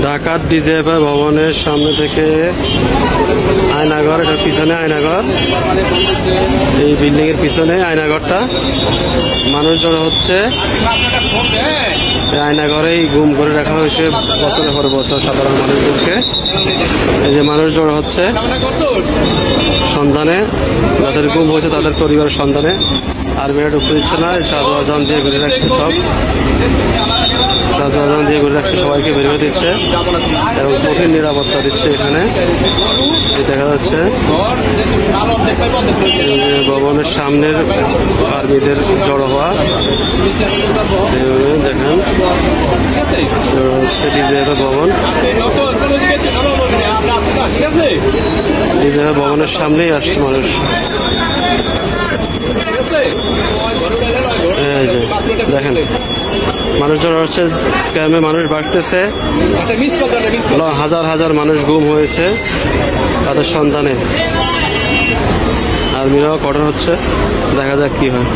ঢাকার ডিজিএফআই ভবনের সামনে থেকে আয়নাঘর, এটার পিছনে আয়নাঘর, এই বিল্ডিং এর পিছনে আয়নাঘরটা। মানুষ জড়ো হচ্ছে, আয়নাঘরেই গুম করে রাখা হয়েছে বছরের পর বছর সাধারণ মানুষদেরকে। এই যে মানুষ জড়ো হচ্ছে সন্ধানে, যাদের গুম হয়েছে তাদের পরিবারের সন্ধানে। আর বেড়ে ঢুকতে দিচ্ছে না, সাজু আজান দিয়ে ঘুরে রাখছে, সব সাজু আজান দিয়ে ঘুরে রাখছে, সবাইকে বের করে দিচ্ছে এবং কঠিন নিরাপত্তা দিচ্ছে। এখানে দেখা যাচ্ছে ভবনের সামনের আর্মিদের জড়ো হওয়া, দেখেন হচ্ছে ডিজিএফআই ভবন। ডিজিএফআই ভবনের সামনেই আসছে মানুষ। এই যে দেখেন মানুষ জড়ো হচ্ছে, ক্যাম্পে মানুষ বাড়তেছে, হাজার হাজার মানুষ গুম হয়েছে তাদের সন্ধানে। আর্মিরাও কঠোর হচ্ছে, দেখা যাক কি হয়।